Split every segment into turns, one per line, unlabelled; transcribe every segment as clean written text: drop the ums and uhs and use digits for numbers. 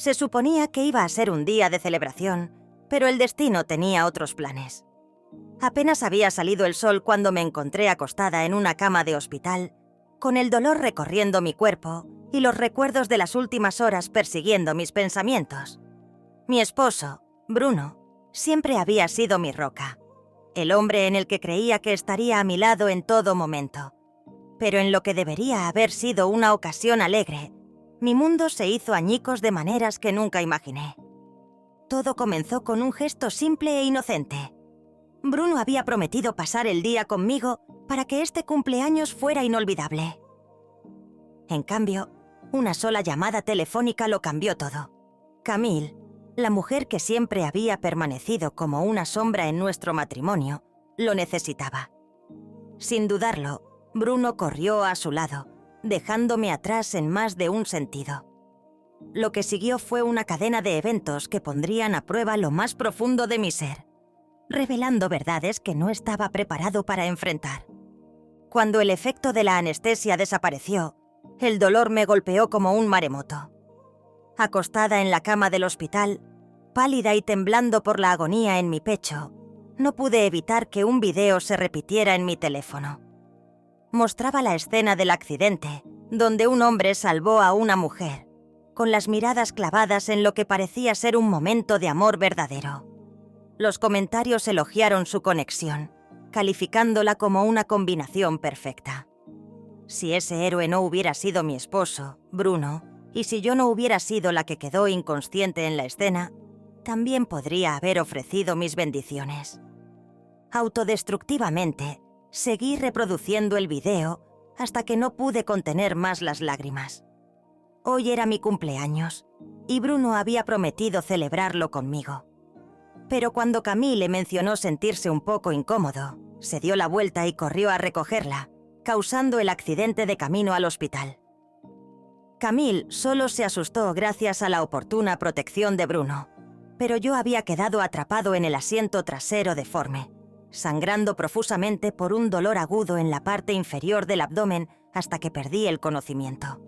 Se suponía que iba a ser un día de celebración, pero el destino tenía otros planes. Apenas había salido el sol cuando me encontré acostada en una cama de hospital, con el dolor recorriendo mi cuerpo y los recuerdos de las últimas horas persiguiendo mis pensamientos. Mi esposo, Bruno, siempre había sido mi roca, el hombre en el que creía que estaría a mi lado en todo momento. Pero en lo que debería haber sido una ocasión alegre, mi mundo se hizo añicos de maneras que nunca imaginé. Todo comenzó con un gesto simple e inocente. Bruno había prometido pasar el día conmigo para que este cumpleaños fuera inolvidable. En cambio, una sola llamada telefónica lo cambió todo. Camille, la mujer que siempre había permanecido como una sombra en nuestro matrimonio, lo necesitaba. Sin dudarlo, Bruno corrió a su lado, dejándome atrás en más de un sentido. Lo que siguió fue una cadena de eventos que pondrían a prueba lo más profundo de mi ser, revelando verdades que no estaba preparado para enfrentar. Cuando el efecto de la anestesia desapareció, el dolor me golpeó como un maremoto. Acostada en la cama del hospital, pálida y temblando por la agonía en mi pecho, no pude evitar que un video se repitiera en mi teléfono. Mostraba la escena del accidente, donde un hombre salvó a una mujer, con las miradas clavadas en lo que parecía ser un momento de amor verdadero. Los comentarios elogiaron su conexión, calificándola como una combinación perfecta. Si ese héroe no hubiera sido mi esposo, Bruno, y si yo no hubiera sido la que quedó inconsciente en la escena, también podría haber ofrecido mis bendiciones. Autodestructivamente, seguí reproduciendo el video hasta que no pude contener más las lágrimas. Hoy era mi cumpleaños, y Bruno había prometido celebrarlo conmigo. Pero cuando Camille mencionó sentirse un poco incómodo, se dio la vuelta y corrió a recogerla, causando el accidente de camino al hospital. Camille solo se asustó gracias a la oportuna protección de Bruno, pero yo había quedado atrapado en el asiento trasero deforme, sangrando profusamente por un dolor agudo en la parte inferior del abdomen hasta que perdí el conocimiento.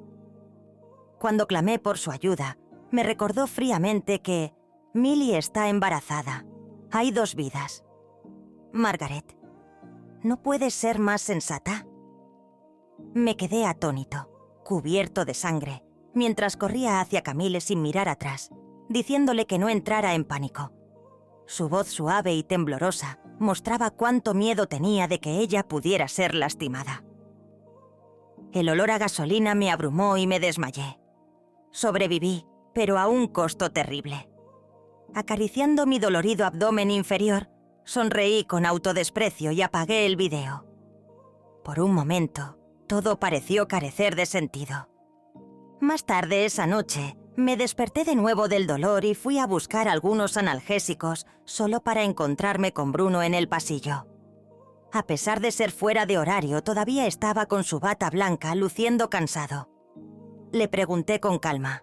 Cuando clamé por su ayuda, me recordó fríamente que Millie está embarazada. Hay 2 vidas. Margaret, ¿no puedes ser más sensata? Me quedé atónito, cubierto de sangre, mientras corría hacia Camille sin mirar atrás, diciéndole que no entrara en pánico. Su voz suave y temblorosa mostraba cuánto miedo tenía de que ella pudiera ser lastimada. El olor a gasolina me abrumó y me desmayé. Sobreviví, pero a un costo terrible. Acariciando mi dolorido abdomen inferior, sonreí con autodesprecio y apagué el video. Por un momento, todo pareció carecer de sentido. Más tarde esa noche, me desperté de nuevo del dolor y fui a buscar algunos analgésicos solo para encontrarme con Bruno en el pasillo. A pesar de ser fuera de horario, todavía estaba con su bata blanca, luciendo cansado. Le pregunté con calma: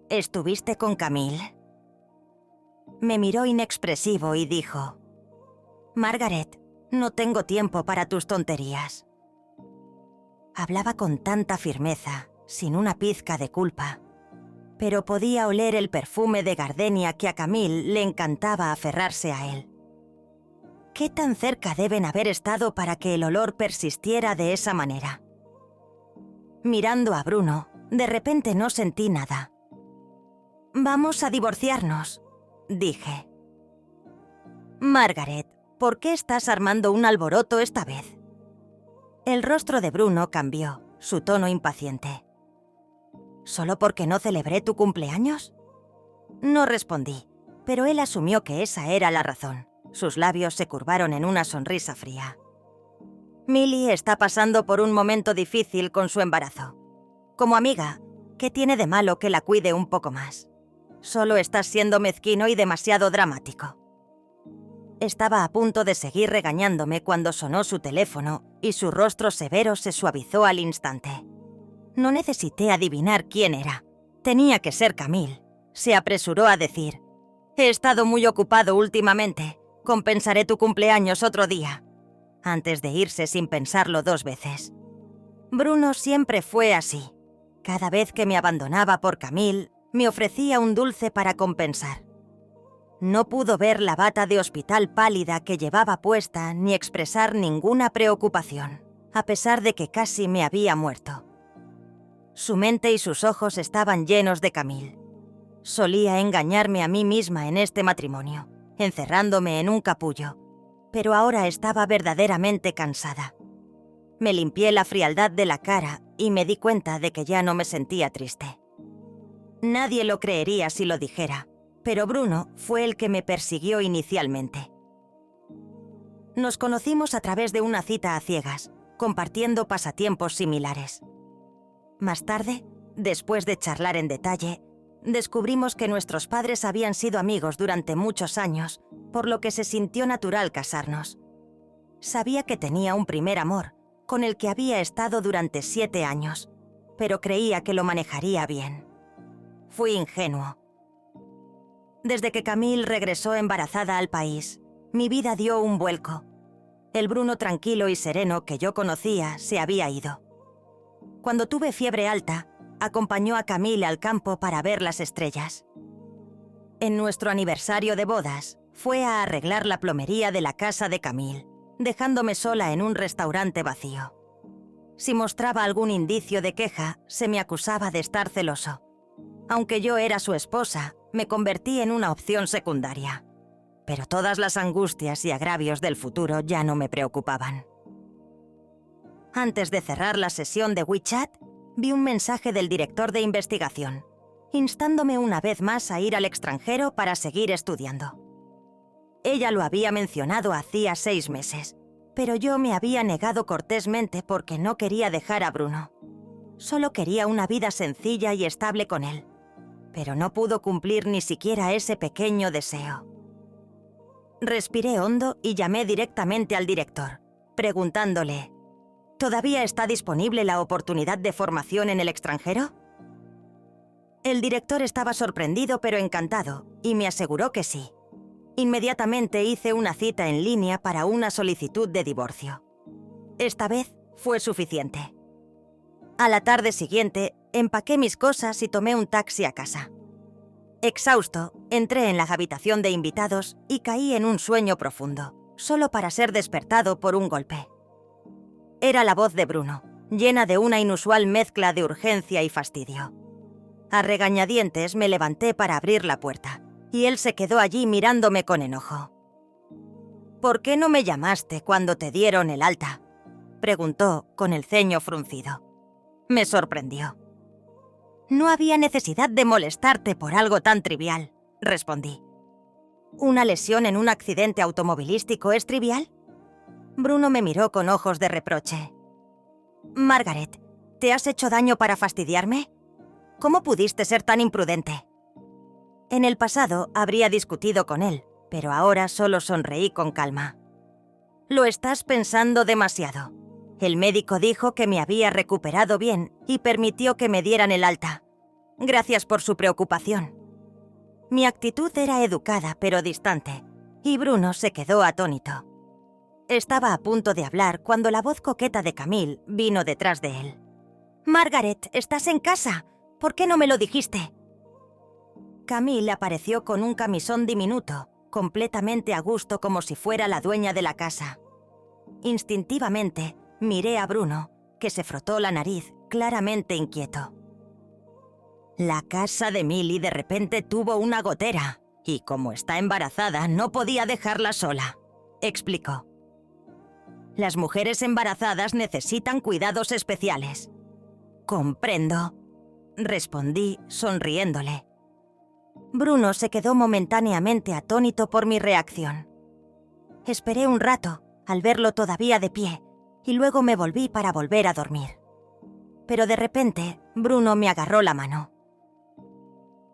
¿estuviste con Camille? Me miró inexpresivo y dijo: Margaret, no tengo tiempo para tus tonterías. Hablaba con tanta firmeza, sin una pizca de culpa, pero podía oler el perfume de gardenia que a Camille le encantaba aferrarse a él. ¿Qué tan cerca deben haber estado para que el olor persistiera de esa manera? Mirando a Bruno, de repente no sentí nada. «Vamos a divorciarnos», dije. «Margaret, ¿por qué estás armando un alboroto esta vez?» El rostro de Bruno cambió, su tono impaciente. ¿Solo porque no celebré tu cumpleaños? No respondí, pero él asumió que esa era la razón. Sus labios se curvaron en una sonrisa fría. Millie está pasando por un momento difícil con su embarazo. Como amiga, ¿qué tiene de malo que la cuide un poco más? Solo estás siendo mezquino y demasiado dramático. Estaba a punto de seguir regañándome cuando sonó su teléfono y su rostro severo se suavizó al instante. No necesité adivinar quién era. Tenía que ser Camille. Se apresuró a decir: «He estado muy ocupado últimamente. Compensaré tu cumpleaños otro día», antes de irse sin pensarlo 2 veces. Bruno siempre fue así. Cada vez que me abandonaba por Camille, Me ofrecía un dulce para compensar. No pudo ver la bata de hospital pálida que llevaba puesta ni expresar ninguna preocupación, a pesar de que casi me había muerto. Su mente y sus ojos estaban llenos de Camille. Solía engañarme a mí misma en este matrimonio, encerrándome en un capullo, pero ahora estaba verdaderamente cansada. Me limpié la frialdad de la cara y me di cuenta de que ya no me sentía triste. Nadie lo creería si lo dijera, pero Bruno fue el que me persiguió inicialmente. Nos conocimos a través de una cita a ciegas, compartiendo pasatiempos similares. Más tarde, después de charlar en detalle, descubrimos que nuestros padres habían sido amigos durante muchos años, por lo que se sintió natural casarnos. Sabía que tenía un primer amor, con el que había estado durante 7 años, pero creía que lo manejaría bien. Fui ingenuo. Desde que Camille regresó embarazada al país, mi vida dio un vuelco. El Bruno tranquilo y sereno que yo conocía se había ido. Cuando tuve fiebre alta, acompañó a Camille al campo para ver las estrellas. En nuestro aniversario de bodas, fue a arreglar la plomería de la casa de Camille, dejándome sola en un restaurante vacío. Si mostraba algún indicio de queja, se me acusaba de estar celoso. Aunque yo era su esposa, me convertí en una opción secundaria. Pero todas las angustias y agravios del futuro ya no me preocupaban. Antes de cerrar la sesión de WeChat, vi un mensaje del director de investigación, instándome una vez más a ir al extranjero para seguir estudiando. Ella lo había mencionado hacía 6 meses, pero yo me había negado cortésmente porque no quería dejar a Bruno. Solo quería una vida sencilla y estable con él, pero no pudo cumplir ni siquiera ese pequeño deseo. Respiré hondo y llamé directamente al director, preguntándole: ¿todavía está disponible la oportunidad de formación en el extranjero? El director estaba sorprendido pero encantado y me aseguró que sí. Inmediatamente hice una cita en línea para una solicitud de divorcio. Esta vez fue suficiente. A la tarde siguiente, empaqué mis cosas y tomé un taxi a casa. Exhausto, entré en la habitación de invitados y caí en un sueño profundo, solo para ser despertado por un golpe. Era la voz de Bruno, llena de una inusual mezcla de urgencia y fastidio. A regañadientes me levanté para abrir la puerta, y él se quedó allí mirándome con enojo. ¿Por qué no me llamaste cuando te dieron el alta?, preguntó con el ceño fruncido. Me sorprendió. No había necesidad de molestarte por algo tan trivial, respondí. ¿Una lesión en un accidente automovilístico es trivial? Bruno me miró con ojos de reproche. Margaret, ¿te has hecho daño para fastidiarme? ¿Cómo pudiste ser tan imprudente? En el pasado habría discutido con él, pero ahora solo sonreí con calma. Lo estás pensando demasiado. El médico dijo que me había recuperado bien y permitió que me dieran el alta. Gracias por su preocupación. Mi actitud era educada pero distante, y Bruno se quedó atónito. Estaba a punto de hablar cuando la voz coqueta de Camille vino detrás de él. «Margaret, ¿estás en casa? ¿Por qué no me lo dijiste?» Camille apareció con un camisón diminuto, completamente a gusto como si fuera la dueña de la casa. Instintivamente, miré a Bruno, que se frotó la nariz, claramente inquieto. La casa de Millie de repente tuvo una gotera, y como está embarazada, no podía dejarla sola, explicó. Las mujeres embarazadas necesitan cuidados especiales. Comprendo, respondí sonriéndole. Bruno se quedó momentáneamente atónito por mi reacción. Esperé un rato, al verlo todavía de pie, y luego me volví para volver a dormir. Pero de repente, Bruno me agarró la mano.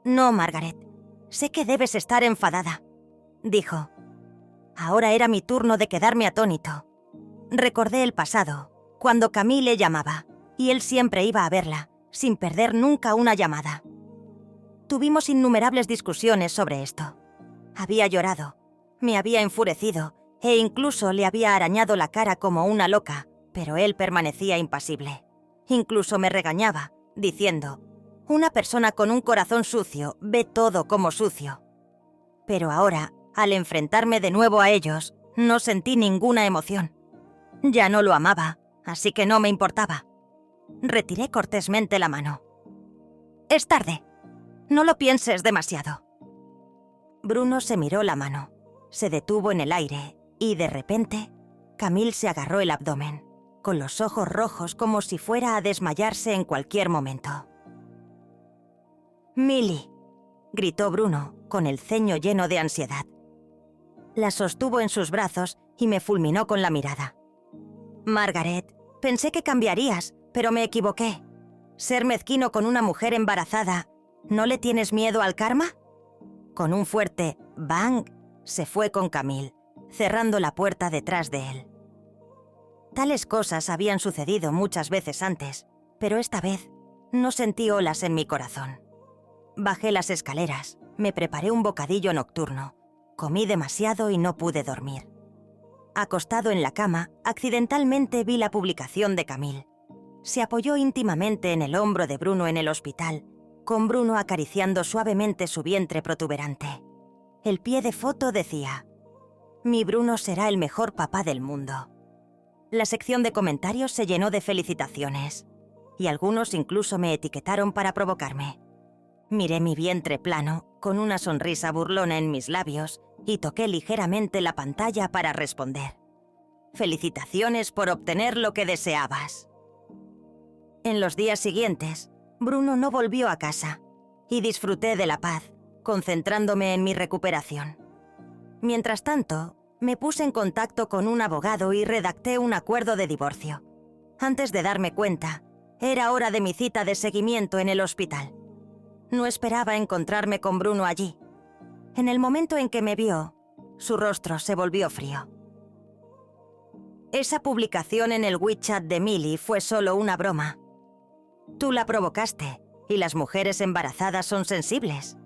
«No, Margaret, sé que debes estar enfadada», dijo. Ahora era mi turno de quedarme atónito. Recordé el pasado, cuando Camille le llamaba, y él siempre iba a verla, sin perder nunca una llamada. Tuvimos innumerables discusiones sobre esto. Había llorado, me había enfurecido, e incluso le había arañado la cara como una loca, pero él permanecía impasible. Incluso me regañaba, diciendo: Una persona con un corazón sucio ve todo como sucio. Pero ahora, al enfrentarme de nuevo a ellos, no sentí ninguna emoción. Ya no lo amaba, así que no me importaba. Retiré cortésmente la mano. «Es tarde. No lo pienses demasiado». Bruno se miró la mano, se detuvo en el aire y, de repente, Camille se agarró el abdomen, con los ojos rojos como si fuera a desmayarse en cualquier momento. «Millie», gritó Bruno, con el ceño lleno de ansiedad. La sostuvo en sus brazos y me fulminó con la mirada. «Margaret, pensé que cambiarías, pero me equivoqué. Ser mezquino con una mujer embarazada, ¿no le tienes miedo al karma?». Con un fuerte «bang», se fue con Camille, cerrando la puerta detrás de él. Tales cosas habían sucedido muchas veces antes, pero esta vez no sentí olas en mi corazón. Bajé las escaleras, me preparé un bocadillo nocturno, comí demasiado y no pude dormir. Acostado en la cama, accidentalmente vi la publicación de Camille. Se apoyó íntimamente en el hombro de Bruno en el hospital, con Bruno acariciando suavemente su vientre protuberante. El pie de foto decía: «Mi Bruno será el mejor papá del mundo». La sección de comentarios se llenó de felicitaciones, y algunos incluso me etiquetaron para provocarme. Miré mi vientre plano, con una sonrisa burlona en mis labios, y toqué ligeramente la pantalla para responder: «Felicitaciones por obtener lo que deseabas». En los días siguientes, Bruno no volvió a casa, y disfruté de la paz, concentrándome en mi recuperación. Mientras tanto, me puse en contacto con un abogado y redacté un acuerdo de divorcio. Antes de darme cuenta, era hora de mi cita de seguimiento en el hospital. No esperaba encontrarme con Bruno allí. En el momento en que me vio, su rostro se volvió frío. «Esa publicación en el WeChat de Millie fue solo una broma. Tú la provocaste, y las mujeres embarazadas son sensibles.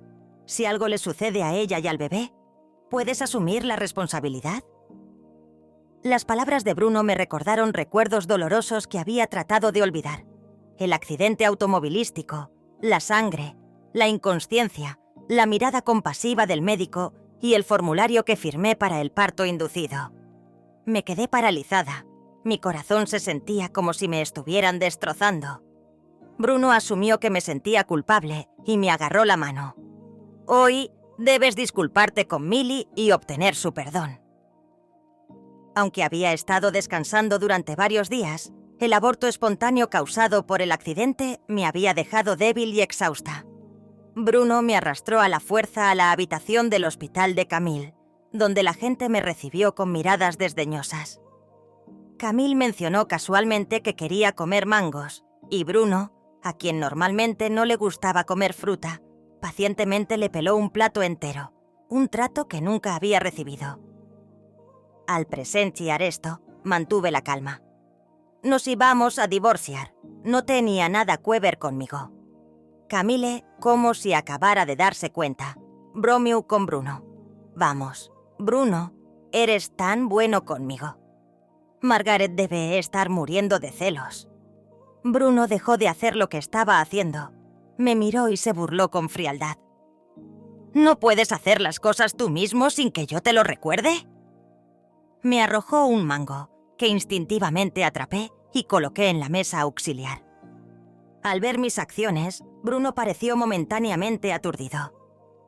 Si algo le sucede a ella y al bebé, ¿puedes asumir la responsabilidad?». Las palabras de Bruno me recordaron recuerdos dolorosos que había tratado de olvidar. El accidente automovilístico, la sangre, la inconsciencia, la mirada compasiva del médico y el formulario que firmé para el parto inducido. Me quedé paralizada. Mi corazón se sentía como si me estuvieran destrozando. Bruno asumió que me sentía culpable y me agarró la mano. «Hoy debes disculparte con Millie y obtener su perdón». Aunque había estado descansando durante varios días, el aborto espontáneo causado por el accidente me había dejado débil y exhausta. Bruno me arrastró a la fuerza a la habitación del hospital de Camille, donde la gente me recibió con miradas desdeñosas. Camille mencionó casualmente que quería comer mangos, y Bruno, a quien normalmente no le gustaba comer fruta, pacientemente le peló un plato entero, un trato que nunca había recibido. Al presenciar esto, mantuve la calma. Nos íbamos a divorciar, no tenía nada que ver conmigo. Camille, como si acabara de darse cuenta, bromeó con Bruno. «Vamos, Bruno, eres tan bueno conmigo». Margaret debe estar muriendo de celos. Bruno dejó de hacer lo que estaba haciendo. Me miró y se burló con frialdad. «¿No puedes hacer las cosas tú mismo sin que yo te lo recuerde?». Me arrojó un mango, que instintivamente atrapé y coloqué en la mesa auxiliar. Al ver mis acciones, Bruno pareció momentáneamente aturdido.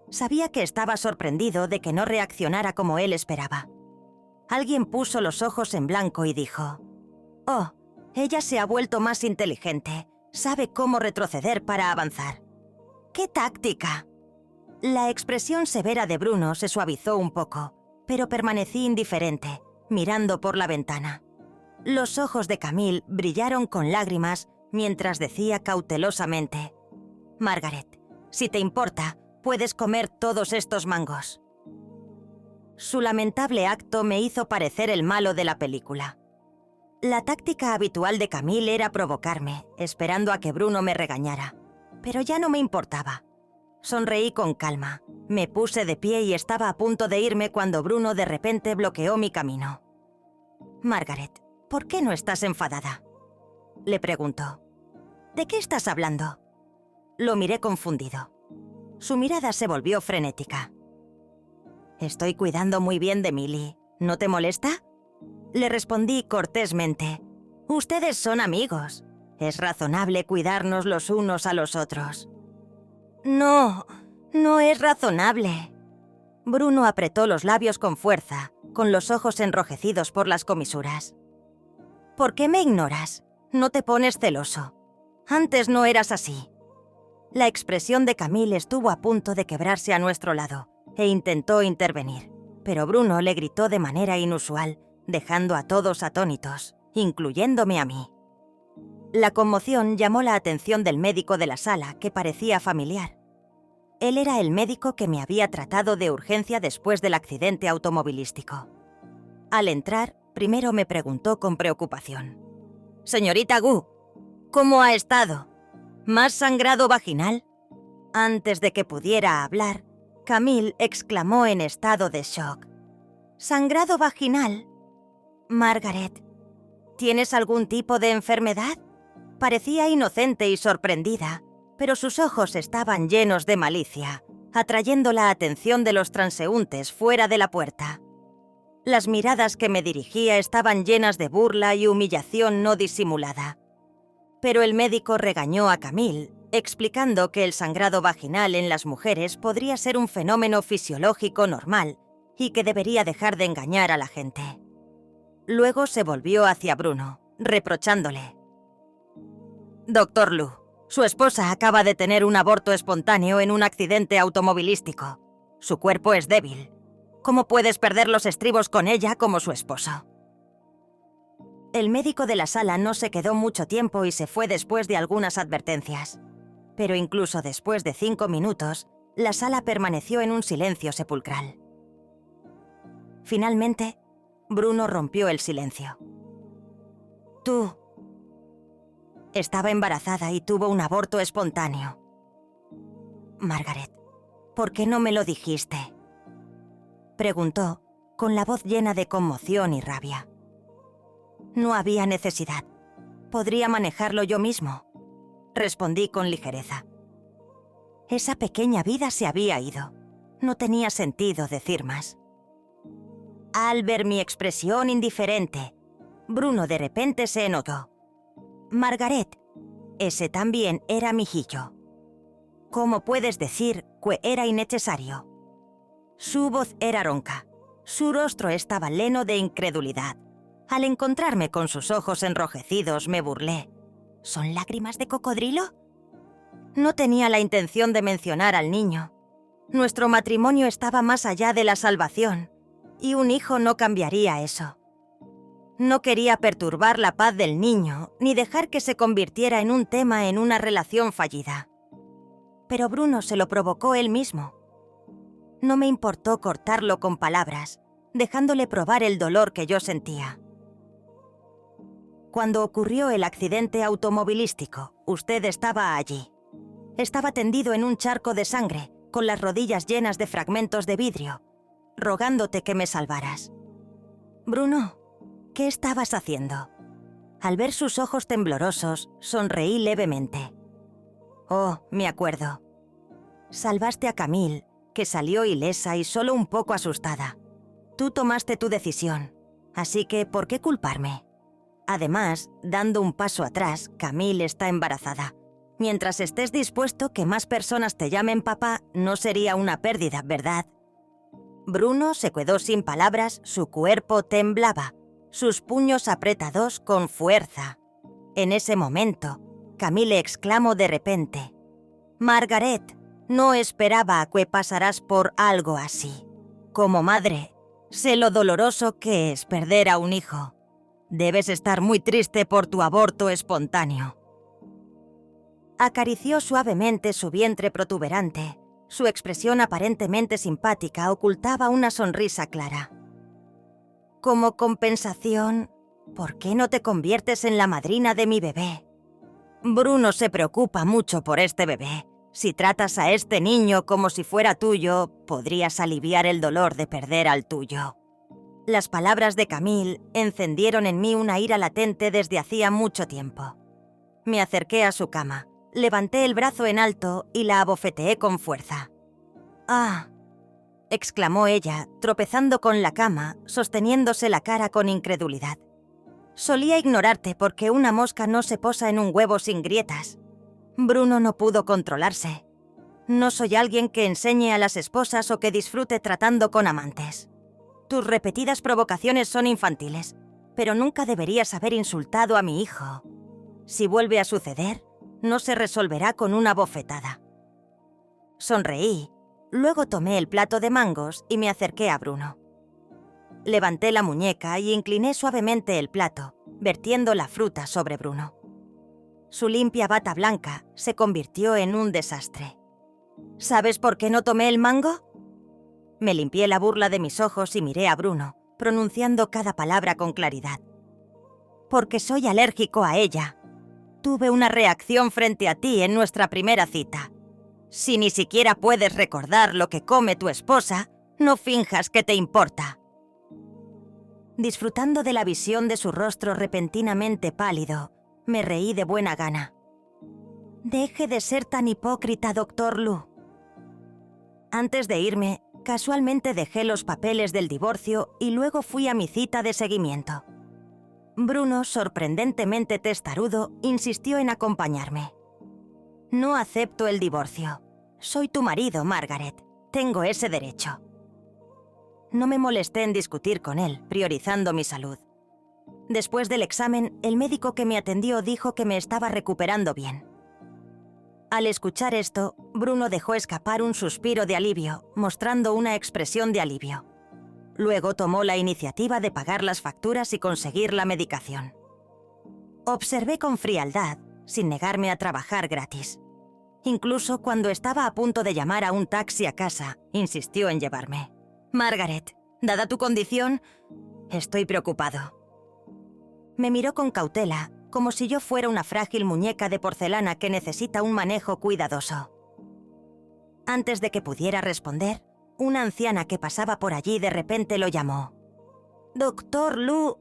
Sabía que estaba sorprendido de que no reaccionara como él esperaba. Alguien puso los ojos en blanco y dijo: «Oh, ella se ha vuelto más inteligente. Sabe cómo retroceder para avanzar». «¡Qué táctica!». La expresión severa de Bruno se suavizó un poco, pero permanecí indiferente, mirando por la ventana. Los ojos de Camille brillaron con lágrimas mientras decía cautelosamente: «Margaret, si te importa, puedes comer todos estos mangos». Su lamentable acto me hizo parecer el malo de la película. La táctica habitual de Camille era provocarme, esperando a que Bruno me regañara. Pero ya no me importaba. Sonreí con calma, me puse de pie y estaba a punto de irme cuando Bruno de repente bloqueó mi camino. «Margaret, ¿por qué no estás enfadada?», le preguntó. «¿De qué estás hablando?». Lo miré confundido. Su mirada se volvió frenética. «Estoy cuidando muy bien de Millie. ¿No te molesta?», le respondí cortésmente. «Ustedes son amigos. Es razonable cuidarnos los unos a los otros». «No, no es razonable». Bruno apretó los labios con fuerza, con los ojos enrojecidos por las comisuras. «¿Por qué me ignoras? No te pones celoso. Antes no eras así». La expresión de Camille estuvo a punto de quebrarse a nuestro lado e intentó intervenir, pero Bruno le gritó de manera inusual, dejando a todos atónitos, incluyéndome a mí. La conmoción llamó la atención del médico de la sala, que parecía familiar. Él era el médico que me había tratado de urgencia después del accidente automovilístico. Al entrar, primero me preguntó con preocupación: «Señorita Gu, ¿cómo ha estado? ¿Más sangrado vaginal?». Antes de que pudiera hablar, Camille exclamó en estado de shock: «¿Sangrado vaginal? Margaret, ¿tienes algún tipo de enfermedad?». Parecía inocente y sorprendida, pero sus ojos estaban llenos de malicia, atrayendo la atención de los transeúntes fuera de la puerta. Las miradas que me dirigía estaban llenas de burla y humillación no disimulada. Pero el médico regañó a Camille, explicando que el sangrado vaginal en las mujeres podría ser un fenómeno fisiológico normal y que debería dejar de engañar a la gente. Luego se volvió hacia Bruno, reprochándole: «Doctor Lu, su esposa acaba de tener un aborto espontáneo en un accidente automovilístico. Su cuerpo es débil. ¿Cómo puedes perder los estribos con ella como su esposo?». El médico de la sala no se quedó mucho tiempo y se fue después de algunas advertencias. Pero incluso después de 5 minutos, la sala permaneció en un silencio sepulcral. Finalmente, Bruno rompió el silencio. «Tú estaba embarazada y tuvo un aborto espontáneo. Margaret, ¿por qué no me lo dijiste?», preguntó, con la voz llena de conmoción y rabia. «No había necesidad. Podría manejarlo yo mismo», respondí con ligereza. Esa pequeña vida se había ido. No tenía sentido decir más. Al ver mi expresión indiferente, Bruno de repente se enojó. «Margaret, ese también era mi hijo. ¿Cómo puedes decir que era innecesario?». Su voz era ronca. Su rostro estaba lleno de incredulidad. Al encontrarme con sus ojos enrojecidos, me burlé. ¿Son lágrimas de cocodrilo? No tenía la intención de mencionar al niño. Nuestro matrimonio estaba más allá de la salvación, y un hijo no cambiaría eso. No quería perturbar la paz del niño, ni dejar que se convirtiera en un tema en una relación fallida. Pero Bruno se lo provocó él mismo. No me importó cortarlo con palabras, dejándole probar el dolor que yo sentía. Cuando ocurrió el accidente automovilístico, usted estaba allí. Estaba tendido en un charco de sangre, con las rodillas llenas de fragmentos de vidrio, rogándote que me salvaras. Bruno, ¿qué estabas haciendo? Al ver sus ojos temblorosos, sonreí levemente. Oh, me acuerdo. Salvaste a Camille, que salió ilesa y solo un poco asustada. Tú tomaste tu decisión, así que ¿por qué culparme? Además, dando un paso atrás, Camille está embarazada. Mientras estés dispuesto que más personas te llamen papá, no sería una pérdida, ¿verdad? Bruno se quedó sin palabras, su cuerpo temblaba, sus puños apretados con fuerza. En ese momento, Camille exclamó de repente: «Margaret, no esperaba que pasaras por algo así. Como madre, sé lo doloroso que es perder a un hijo. Debes estar muy triste por tu aborto espontáneo». Acarició suavemente su vientre protuberante. Su expresión aparentemente simpática ocultaba una sonrisa clara. «Como compensación, ¿por qué no te conviertes en la madrina de mi bebé? Bruno se preocupa mucho por este bebé. Si tratas a este niño como si fuera tuyo, podrías aliviar el dolor de perder al tuyo». Las palabras de Camille encendieron en mí una ira latente desde hacía mucho tiempo. Me acerqué a su cama, Levanté el brazo en alto y la abofeteé con fuerza. «¡Ah!», exclamó ella, tropezando con la cama, sosteniéndose la cara con incredulidad. «Solía ignorarte porque una mosca no se posa en un huevo sin grietas». Bruno no pudo controlarse. No soy alguien que enseñe a las esposas o que disfrute tratando con amantes. Tus repetidas provocaciones son infantiles, pero nunca deberías haber insultado a mi hijo. Si vuelve a suceder, no se resolverá con una bofetada. Sonreí, luego tomé el plato de mangos y me acerqué a Bruno. Levanté la muñeca y incliné suavemente el plato, vertiendo la fruta sobre Bruno. Su limpia bata blanca se convirtió en un desastre. ¿Sabes por qué no tomé el mango? Me limpié la burla de mis ojos y miré a Bruno, pronunciando cada palabra con claridad. Porque soy alérgico a ella. Tuve una reacción frente a ti en nuestra primera cita. Si ni siquiera puedes recordar lo que come tu esposa, no finjas que te importa. Disfrutando de la visión de su rostro repentinamente pálido, me reí de buena gana. Deje de ser tan hipócrita, Dr. Lu. Antes de irme, casualmente dejé los papeles del divorcio y luego fui a mi cita de seguimiento. Bruno, sorprendentemente testarudo, insistió en acompañarme. No acepto el divorcio. Soy tu marido, Margaret. Tengo ese derecho. No me molesté en discutir con él, priorizando mi salud. Después del examen, el médico que me atendió dijo que me estaba recuperando bien. Al escuchar esto, Bruno dejó escapar un suspiro de alivio, mostrando una expresión de alivio. Luego tomó la iniciativa de pagar las facturas y conseguir la medicación. Observé con frialdad, sin negarme a trabajar gratis. Incluso cuando estaba a punto de llamar a un taxi a casa, insistió en llevarme. Margaret, dada tu condición, estoy preocupado. Me miró con cautela, como si yo fuera una frágil muñeca de porcelana que necesita un manejo cuidadoso. Antes de que pudiera responder, una anciana que pasaba por allí de repente lo llamó. «Dr. Lu,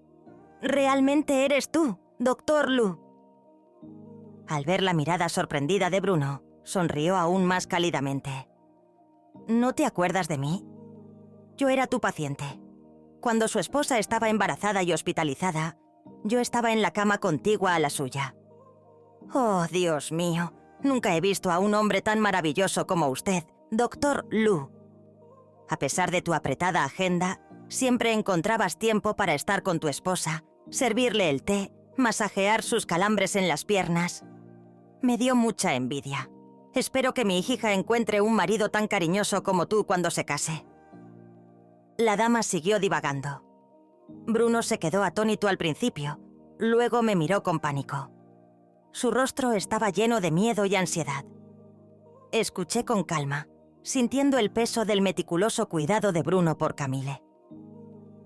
realmente eres tú, Dr. Lu». Al ver la mirada sorprendida de Bruno, sonrió aún más cálidamente. «¿No te acuerdas de mí? Yo era tu paciente. Cuando su esposa estaba embarazada y hospitalizada, yo estaba en la cama contigua a la suya. Oh, Dios mío, nunca he visto a un hombre tan maravilloso como usted, Dr. Lu. A pesar de tu apretada agenda, siempre encontrabas tiempo para estar con tu esposa, servirle el té, masajear sus calambres en las piernas. Me dio mucha envidia. Espero que mi hija encuentre un marido tan cariñoso como tú cuando se case». La dama siguió divagando. Bruno se quedó atónito al principio, luego me miró con pánico. Su rostro estaba lleno de miedo y ansiedad. Escuché con calma, sintiendo el peso del meticuloso cuidado de Bruno por Camille.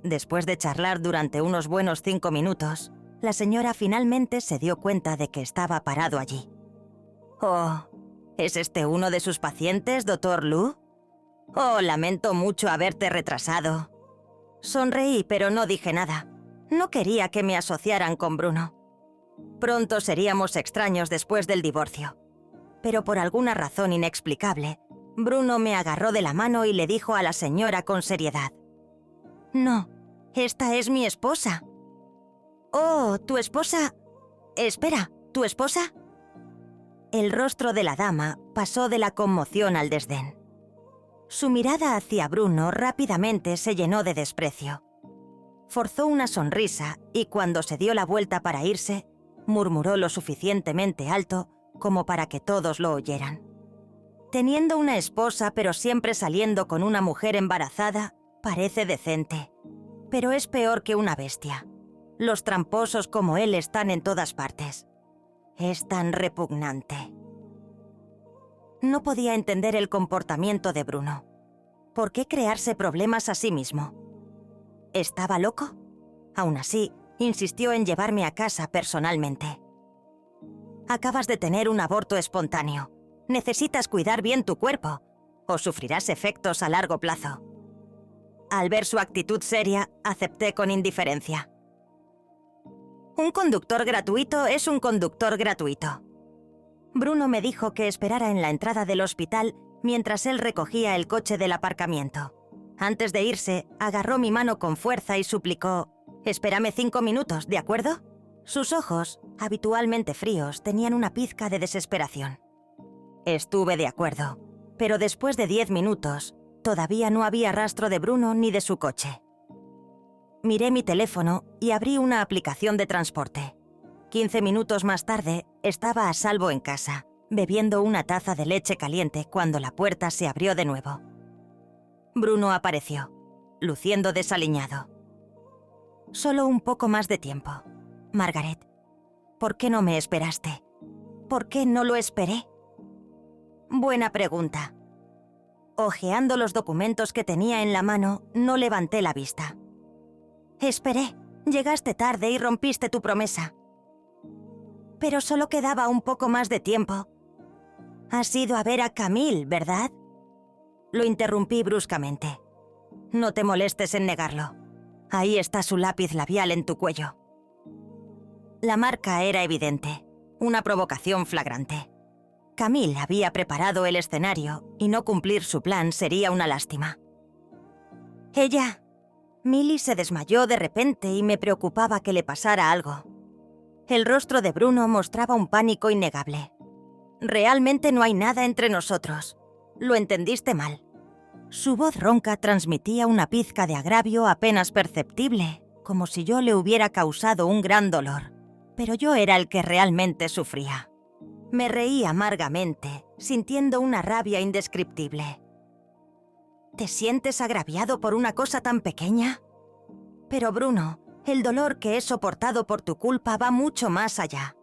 Después de charlar durante unos buenos 5 minutos, la señora finalmente se dio cuenta de que estaba parado allí. «Oh, ¿es este uno de sus pacientes, Dr. Lu? Oh, lamento mucho haberte retrasado». Sonreí, pero no dije nada. No quería que me asociaran con Bruno. Pronto seríamos extraños después del divorcio. Pero por alguna razón inexplicable, Bruno me agarró de la mano y le dijo a la señora con seriedad. «No, esta es mi esposa». «Oh, ¿tu esposa? Espera, ¿tu esposa?» El rostro de la dama pasó de la conmoción al desdén. Su mirada hacia Bruno rápidamente se llenó de desprecio. Forzó una sonrisa y cuando se dio la vuelta para irse, murmuró lo suficientemente alto como para que todos lo oyeran. «Teniendo una esposa pero siempre saliendo con una mujer embarazada, parece decente. Pero es peor que una bestia. Los tramposos como él están en todas partes. Es tan repugnante». No podía entender el comportamiento de Bruno. ¿Por qué crearse problemas a sí mismo? ¿Estaba loco? Aún así, insistió en llevarme a casa personalmente. «Acabas de tener un aborto espontáneo. Necesitas cuidar bien tu cuerpo, o sufrirás efectos a largo plazo». Al ver su actitud seria, acepté con indiferencia. «Un conductor gratuito es un conductor gratuito». Bruno me dijo que esperara en la entrada del hospital mientras él recogía el coche del aparcamiento. Antes de irse, agarró mi mano con fuerza y suplicó: «Espérame 5 minutos, ¿de acuerdo?». Sus ojos, habitualmente fríos, tenían una pizca de desesperación. Estuve de acuerdo, pero después de 10 minutos, todavía no había rastro de Bruno ni de su coche. Miré mi teléfono y abrí una aplicación de transporte. 15 minutos más tarde, estaba a salvo en casa, bebiendo una taza de leche caliente cuando la puerta se abrió de nuevo. Bruno apareció, luciendo desaliñado. «Solo un poco más de tiempo. Margaret, ¿por qué no me esperaste? ¿Por qué no lo esperé?». Buena pregunta. Hojeando los documentos que tenía en la mano, no levanté la vista. «Esperé. Llegaste tarde y rompiste tu promesa». «Pero solo quedaba un poco más de tiempo». «Has ido a ver a Camille, ¿verdad?». Lo interrumpí bruscamente. «No te molestes en negarlo. Ahí está su lápiz labial en tu cuello». La marca era evidente, una provocación flagrante. Camille había preparado el escenario y no cumplir su plan sería una lástima. Ella... Millie se desmayó de repente y me preocupaba que le pasara algo. El rostro de Bruno mostraba un pánico innegable. «Realmente no hay nada entre nosotros. Lo entendiste mal». Su voz ronca transmitía una pizca de agravio apenas perceptible, como si yo le hubiera causado un gran dolor. Pero yo era el que realmente sufría. Me reí amargamente, sintiendo una rabia indescriptible. ¿Te sientes agraviado por una cosa tan pequeña? Pero Bruno, el dolor que he soportado por tu culpa va mucho más allá.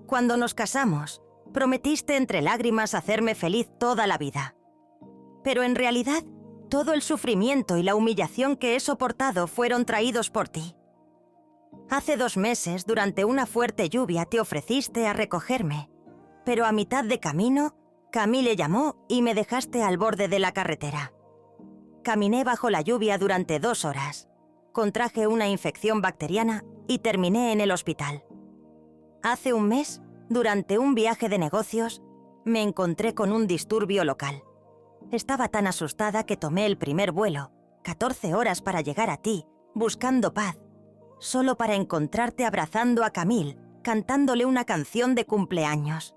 Cuando nos casamos, prometiste entre lágrimas hacerme feliz toda la vida. Pero en realidad, todo el sufrimiento y la humillación que he soportado fueron traídos por ti. Hace 2 meses, durante una fuerte lluvia, te ofreciste a recogerme, pero a mitad de camino, Camille llamó y me dejaste al borde de la carretera. Caminé bajo la lluvia durante 2 horas, contraje una infección bacteriana y terminé en el hospital. Hace un mes, durante un viaje de negocios, me encontré con un disturbio local. Estaba tan asustada que tomé el primer vuelo, 14 horas para llegar a ti, buscando paz, solo para encontrarte abrazando a Camille, cantándole una canción de cumpleaños.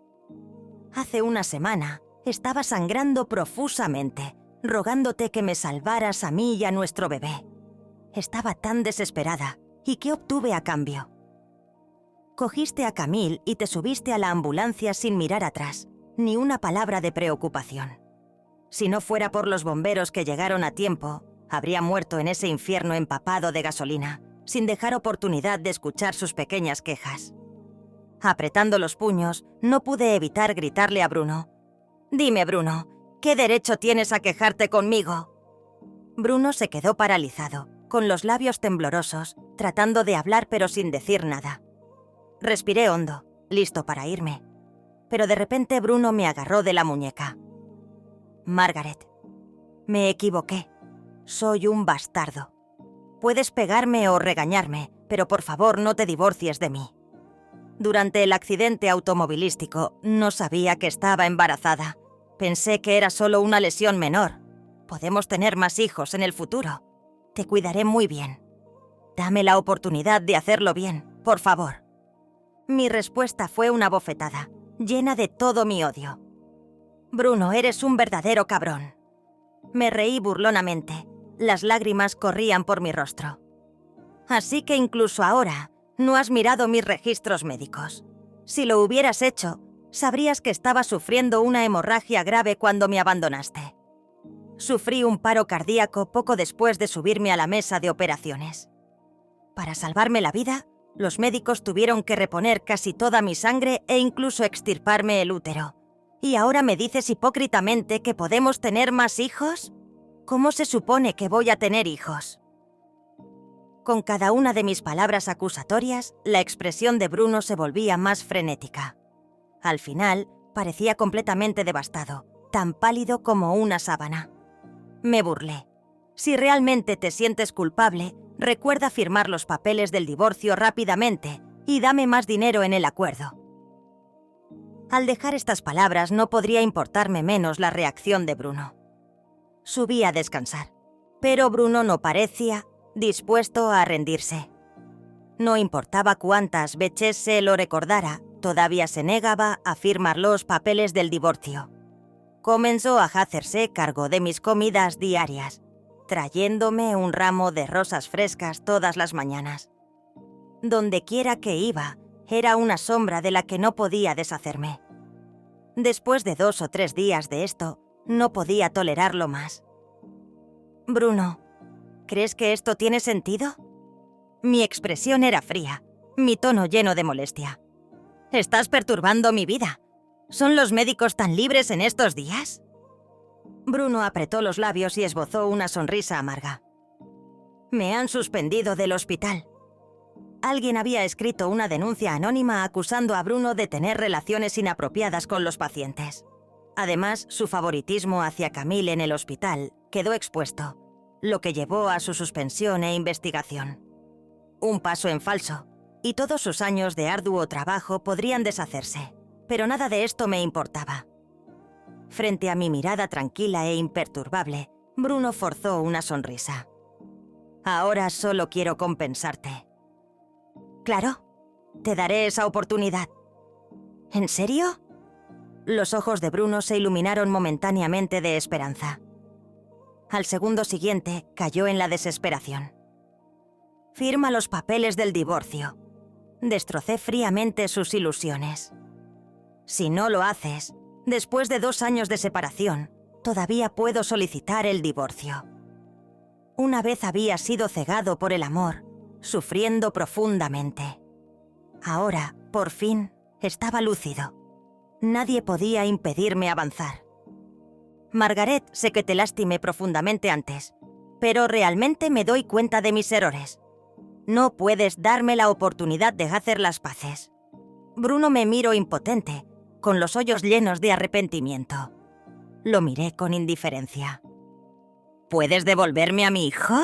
Hace una semana, estaba sangrando profusamente, rogándote que me salvaras a mí y a nuestro bebé. Estaba tan desesperada. ¿Y qué obtuve a cambio? Cogiste a Camille y te subiste a la ambulancia sin mirar atrás, ni una palabra de preocupación. Si no fuera por los bomberos que llegaron a tiempo, habría muerto en ese infierno empapado de gasolina, sin dejar oportunidad de escuchar sus pequeñas quejas. Apretando los puños, no pude evitar gritarle a Bruno: «Dime, Bruno, ¿qué derecho tienes a quejarte conmigo?». Bruno se quedó paralizado, con los labios temblorosos, tratando de hablar pero sin decir nada. Respiré hondo, listo para irme. Pero de repente Bruno me agarró de la muñeca. «Margaret, me equivoqué. Soy un bastardo. Puedes pegarme o regañarme, pero por favor no te divorcies de mí. Durante el accidente automovilístico no sabía que estaba embarazada. Pensé que era solo una lesión menor. Podemos tener más hijos en el futuro. Te cuidaré muy bien. Dame la oportunidad de hacerlo bien, por favor». Mi respuesta fue una bofetada, llena de todo mi odio. «Bruno, eres un verdadero cabrón». Me reí burlonamente. Las lágrimas corrían por mi rostro. «Así que incluso ahora, no has mirado mis registros médicos. Si lo hubieras hecho, sabrías que estaba sufriendo una hemorragia grave cuando me abandonaste. Sufrí un paro cardíaco poco después de subirme a la mesa de operaciones. Para salvarme la vida, los médicos tuvieron que reponer casi toda mi sangre e incluso extirparme el útero. ¿Y ahora me dices hipócritamente que podemos tener más hijos? ¿Cómo se supone que voy a tener hijos?». Con cada una de mis palabras acusatorias, la expresión de Bruno se volvía más frenética. Al final, parecía completamente devastado, tan pálido como una sábana. Me burlé. «Si realmente te sientes culpable, recuerda firmar los papeles del divorcio rápidamente y dame más dinero en el acuerdo». Al dejar estas palabras no podría importarme menos la reacción de Bruno. Subí a descansar, pero Bruno no parecía dispuesto a rendirse. No importaba cuántas veces se lo recordara, todavía se negaba a firmar los papeles del divorcio. Comenzó a hacerse cargo de mis comidas diarias, trayéndome un ramo de rosas frescas todas las mañanas. Dondequiera que iba, era una sombra de la que no podía deshacerme. Después de 2 o 3 días de esto, no podía tolerarlo más. «Bruno, ¿crees que esto tiene sentido?» Mi expresión era fría, mi tono lleno de molestia. «Estás perturbando mi vida. ¿Son los médicos tan libres en estos días?» Bruno apretó los labios y esbozó una sonrisa amarga. «Me han suspendido del hospital». Alguien había escrito una denuncia anónima acusando a Bruno de tener relaciones inapropiadas con los pacientes. Además, su favoritismo hacia Camille en el hospital quedó expuesto, lo que llevó a su suspensión e investigación. Un paso en falso, y todos sus años de arduo trabajo podrían deshacerse, pero nada de esto me importaba. Frente a mi mirada tranquila e imperturbable, Bruno forzó una sonrisa. «Ahora solo quiero compensarte». «Claro, te daré esa oportunidad». «¿En serio?» Los ojos de Bruno se iluminaron momentáneamente de esperanza. Al segundo siguiente, cayó en la desesperación. «Firma los papeles del divorcio». Destrocé fríamente sus ilusiones. «Si no lo haces, después de 2 años de separación, todavía puedo solicitar el divorcio». Una vez había sido cegado por el amor, sufriendo profundamente. Ahora, por fin, estaba lúcido. Nadie podía impedirme avanzar. «Margaret, sé que te lastimé profundamente antes, pero realmente me doy cuenta de mis errores. No puedes darme la oportunidad de hacer las paces». Bruno me miró impotente, con los ojos llenos de arrepentimiento. Lo miré con indiferencia. «¿Puedes devolverme a mi hijo?»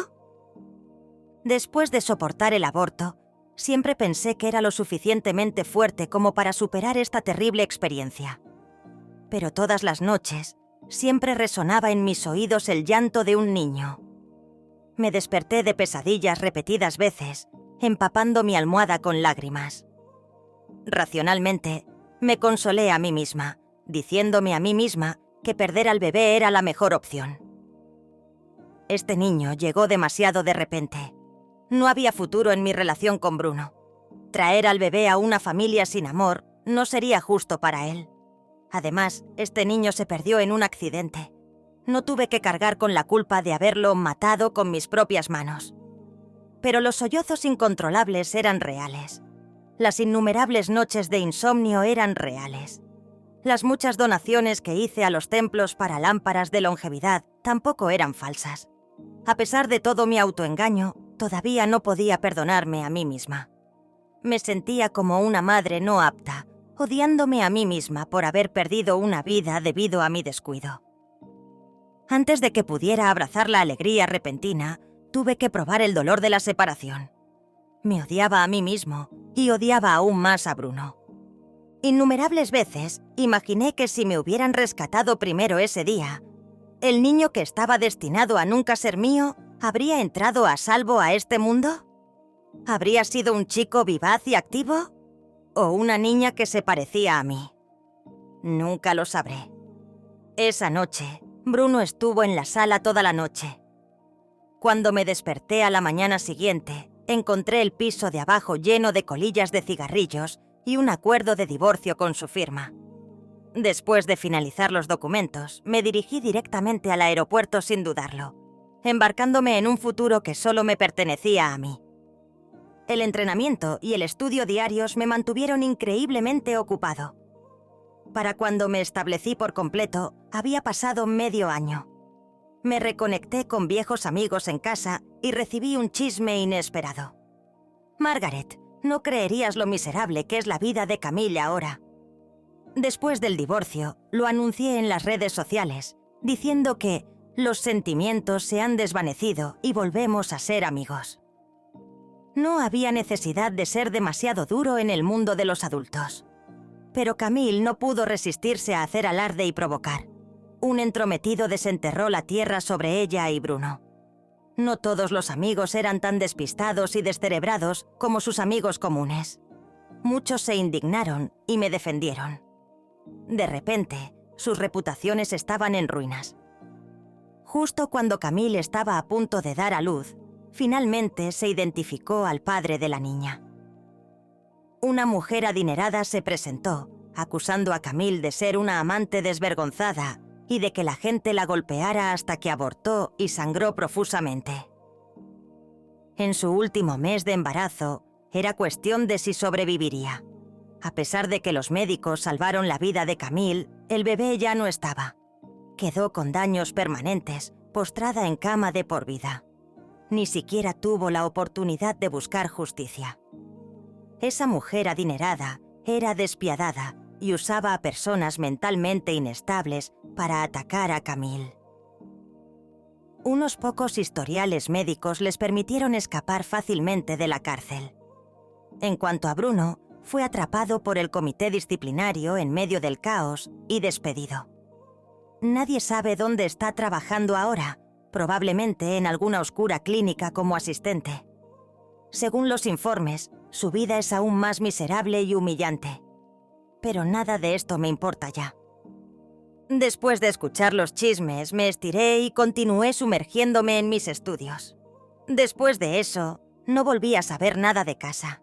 Después de soportar el aborto, siempre pensé que era lo suficientemente fuerte como para superar esta terrible experiencia. Pero todas las noches, siempre resonaba en mis oídos el llanto de un niño. Me desperté de pesadillas repetidas veces, empapando mi almohada con lágrimas. Racionalmente, me consolé a mí misma, diciéndome a mí misma que perder al bebé era la mejor opción. Este niño llegó demasiado de repente. No había futuro en mi relación con Bruno. Traer al bebé a una familia sin amor no sería justo para él. Además, este niño se perdió en un accidente. No tuve que cargar con la culpa de haberlo matado con mis propias manos. Pero los sollozos incontrolables eran reales. Las innumerables noches de insomnio eran reales. Las muchas donaciones que hice a los templos para lámparas de longevidad tampoco eran falsas. A pesar de todo mi autoengaño, todavía no podía perdonarme a mí misma. Me sentía como una madre no apta, odiándome a mí misma por haber perdido una vida debido a mi descuido. Antes de que pudiera abrazar la alegría repentina, tuve que probar el dolor de la separación. Me odiaba a mí mismo y odiaba aún más a Bruno. Innumerables veces imaginé que si me hubieran rescatado primero ese día, el niño que estaba destinado a nunca ser mío habría entrado a salvo a este mundo. ¿Habría sido un chico vivaz y activo? ¿O una niña que se parecía a mí? Nunca lo sabré. Esa noche, Bruno estuvo en la sala toda la noche. Cuando me desperté a la mañana siguiente, encontré el piso de abajo lleno de colillas de cigarrillos y un acuerdo de divorcio con su firma. Después de finalizar los documentos, me dirigí directamente al aeropuerto sin dudarlo, embarcándome en un futuro que solo me pertenecía a mí. El entrenamiento y el estudio diarios me mantuvieron increíblemente ocupado. Para cuando me establecí por completo, había pasado medio año. Me reconecté con viejos amigos en casa y recibí un chisme inesperado. «Margaret, no creerías lo miserable que es la vida de Camille ahora». Después del divorcio, lo anuncié en las redes sociales, diciendo que los sentimientos se han desvanecido y volvemos a ser amigos. No había necesidad de ser demasiado duro en el mundo de los adultos. Pero Camille no pudo resistirse a hacer alarde y provocar. Un entrometido desenterró la tierra sobre ella y Bruno. No todos los amigos eran tan despistados y descerebrados como sus amigos comunes. Muchos se indignaron y me defendieron. De repente, sus reputaciones estaban en ruinas. Justo cuando Camille estaba a punto de dar a luz, finalmente se identificó al padre de la niña. Una mujer adinerada se presentó, acusando a Camille de ser una amante desvergonzada y de que la gente la golpeara hasta que abortó y sangró profusamente. En su último mes de embarazo, era cuestión de si sobreviviría. A pesar de que los médicos salvaron la vida de Camille, el bebé ya no estaba. Quedó con daños permanentes, postrada en cama de por vida. Ni siquiera tuvo la oportunidad de buscar justicia. Esa mujer adinerada era despiadada y usaba a personas mentalmente inestables para atacar a Camille. Unos pocos historiales médicos les permitieron escapar fácilmente de la cárcel. En cuanto a Bruno, fue atrapado por el comité disciplinario en medio del caos y despedido. Nadie sabe dónde está trabajando ahora, probablemente en alguna oscura clínica como asistente. Según los informes, su vida es aún más miserable y humillante. Pero nada de esto me importa ya. Después de escuchar los chismes, me estiré y continué sumergiéndome en mis estudios. Después de eso, no volví a saber nada de casa.